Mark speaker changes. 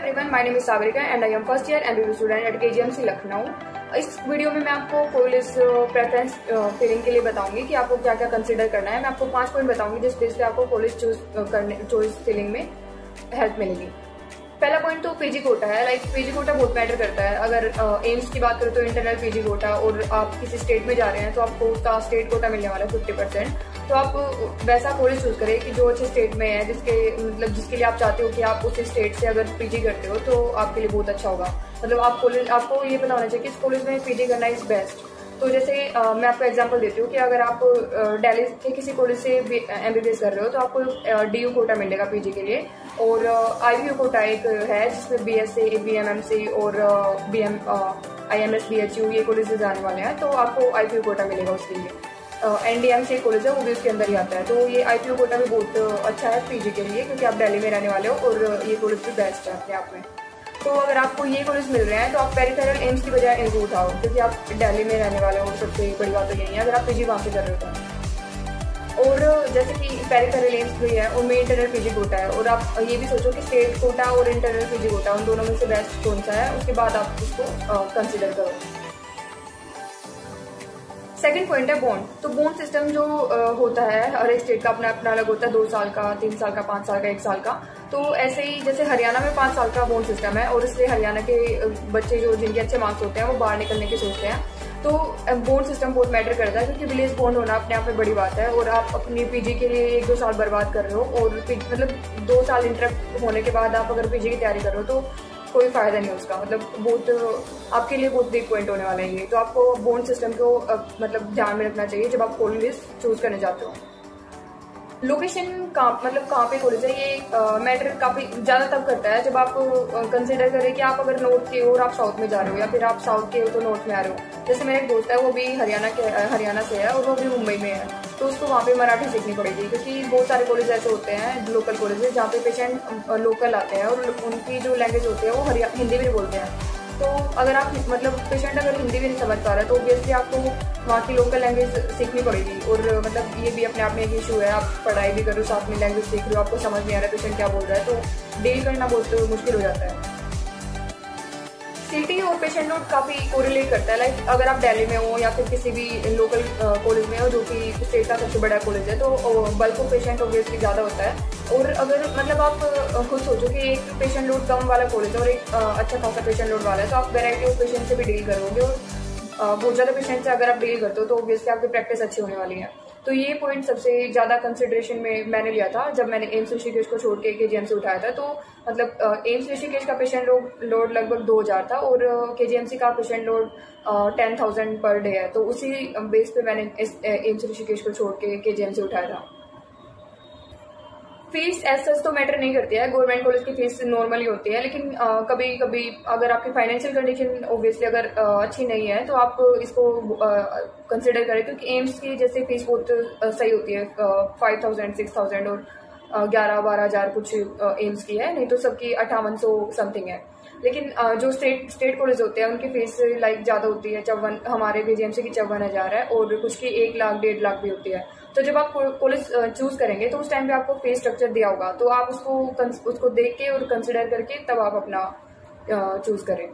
Speaker 1: everyone, my name is Sagarika and I am first year MBBS student at KGMC Lucknow. इस video में मैं आपको college preference filling के लिए बताऊंगी कि आपको क्या क्या कंसीडर करना है। मैं आपको 5 पॉइंट बताऊंगी जिस बेस पे आपको कॉलेज चॉइस फिलिंग में हेल्प मिलेगी। पहला पॉइंट तो पीजी कोटा है। लाइक पीजी कोटा बहुत मैटर करता है। अगर एम्स की बात करें तो इंटरनल पीजी कोटा, और आप किसी स्टेट में जा रहे हैं तो आपको उसका स्टेट कोटा मिलने वाला है 50%। तो आप वैसा कॉलेज चूज करें कि जो अच्छे स्टेट में है, जिसके लिए आप चाहते हो कि आप उस स्टेट से अगर पीजी करते हो तो आपके लिए बहुत अच्छा होगा। मतलब आपको ये पता होना चाहिए कि इस कॉलेज में पीजी करना इज बेस्ट। तो जैसे मैं आपको एग्जांपल देती हूँ कि अगर आप दिल्ली के किसी कॉलेज से एमबीबीएस कर रहे हो तो आपको डीयू कोटा मिलेगा पीजी के लिए, और आईवीयू कोटा एक है जिसमें बीएससी, बीएमएमसी और आईएमएस, बीएचयू ये कॉलेजेस आने वाले हैं। तो आपको आईवीयू कोटा मिलेगा उसके लिए। एनडीएमसी कॉलेज है वो भी उसके अंदर ही आता है। तो ये आईवीयू कोटा भी बहुत अच्छा है पीजी के लिए, क्योंकि आप दिल्ली में रहने वाले हो और ये कॉलेज भी बेस्ट है अपने आप में। तो अगर आपको ये कॉलेज मिल रहे हैं तो आप पेरिफेरल एम्स की बजाय इनको उठाओ, क्योंकि आप दिल्ली में रहने वाले हो। सबसे बड़ी बात तो यही है अगर आप पीजी वहाँ से कर रहे हो तो। और जैसे कि पेरिफेरल एम्स भी है उनमें इंटरनल पीजी कोटा है, और आप ये भी सोचो कि स्टेट कोटा और इंटरनल पीजी कोटा उन दोनों में से बेस्ट कौन सा है, उसके बाद आप उसको कंसिडर करो। सेकंड पॉइंट है बॉन्ड। तो बॉन्ड सिस्टम जो होता है हर एक स्टेट का अपना अपना अलग होता है, 2 साल का, 3 साल का, 5 साल का, 1 साल का। तो ऐसे ही जैसे हरियाणा में 5 साल का बॉन्ड सिस्टम है, और इसलिए हरियाणा के बच्चे जो जिनके अच्छे मार्क्स होते हैं वो बाहर निकलने की सोचते हैं। तो बॉन्ड सिस्टम बहुत मैटर करता है, क्योंकि विलेज बॉन्ड होना अपने आप में बड़ी बात है। और आप अपनी पीजी के लिए 1-2 साल बर्बाद कर रहे हो, और मतलब 2 साल इंटर होने के बाद आप अगर पीजी की तैयारी कर रहे हो तो कोई फायदा नहीं उसका। मतलब बहुत आपके लिए बहुत बिग पॉइंट होने वाला है ये। तो आपको बॉन्ड सिस्टम को मतलब ध्यान में रखना चाहिए जब आप कॉलेज चूज करने जाते हो। लोकेशन कहाँ पे कॉलेज है ये मैटर काफी ज्यादा तब करता है जब आप कंसिडर करें कि आप अगर नॉर्थ के हो और आप साउथ में जा रहे हो, या फिर आप साउथ के हो तो नॉर्थ में आ रहे हो। जैसे मेरा एक दोस्त है वो भी हरियाणा से है और वो भी मुंबई में है, तो उसको वहाँ पे मराठी सीखनी पड़ेगी, क्योंकि बहुत सारे कॉलेज ऐसे होते हैं लोकल कॉलेज जहाँ पे पेशेंट लोकल आते हैं और उनकी जो लैंग्वेज होती है वो हिंदी भी बोलते हैं। तो अगर आप मतलब पेशेंट अगर हिंदी भी नहीं समझ पा रहा है तो ऑब्वियसली आपको वहाँ की लोकल लैंग्वेज सीखनी पड़ेगी। और मतलब ये भी अपने आप में एक इशू है, आप पढ़ाई भी कर रहे हो साथ में लैंग्वेज सीख रहे हो, आपको समझ नहीं आ रहा है पेशेंट क्या बोल रहा है, तो डील करना बहुत मुश्किल हो जाता है। सिटी और पेशेंट लोड काफी कोरिलेट करता है। लाइक अगर आप दिल्ली में हो या फिर किसी भी लोकल कॉलेज में हो जो कि स्टेट का सबसे बड़ा कॉलेज है, तो बल्क ऑफ पेशेंट ऑब्वियसली ज्यादा होता है। और अगर मतलब आप खुद सोचो कि एक पेशेंट लोड कम वाला कॉलेज है और एक अच्छा खासा पेशेंट लोड वाला है, तो आप वेराइटी ऑफ पेशेंट से भी डील करोगे, और बहुत ज्यादा पेशेंट से अगर आप डील करते हो तो ऑब्वियसली आपकी प्रैक्टिस अच्छी होने वाली है। तो ये पॉइंट सबसे ज्यादा कंसिडरेशन में मैंने लिया था जब मैंने एम्स ऋषिकेश को छोड़ के केजीएमसी उठाया था। तो मतलब एम्स ऋषिकेश का पेशेंट लोड लगभग 2000 था, और केजीएमसी का पेशेंट लोड 10,000 पर डे है। तो उसी बेस पे मैंने एम्स ऋषिकेश को छोड़ के केजीएमसी उठाया था। फीस एज तो मैटर नहीं करती है, गवर्नमेंट कॉलेज की फीस नॉर्मली होती है, लेकिन कभी कभी अगर आपकी फाइनेंशियल कंडीशन ऑब्वियसली अगर अच्छी नहीं है तो आप इसको कंसिडर करें, क्योंकि एम्स की जैसे फीस बहुत सही होती है, 5,000, 6,000 और 11-12 हज़ार कुछ एम्स की है, नहीं तो सबकी 5800 समथिंग है। लेकिन जो स्टेट कॉलेज होते हैं उनकी फीस लाइक ज्यादा होती है, 54, हमारे केजीएमसी की 54,000 है, और कुछ की 1 लाख 1.5 लाख भी होती है। तो जब आप कॉलेज चूज करेंगे तो उस टाइम पे आपको फीस स्ट्रक्चर दिया होगा, तो आप उसको देख के और कंसिडर करके तब आप अपना चूज करें।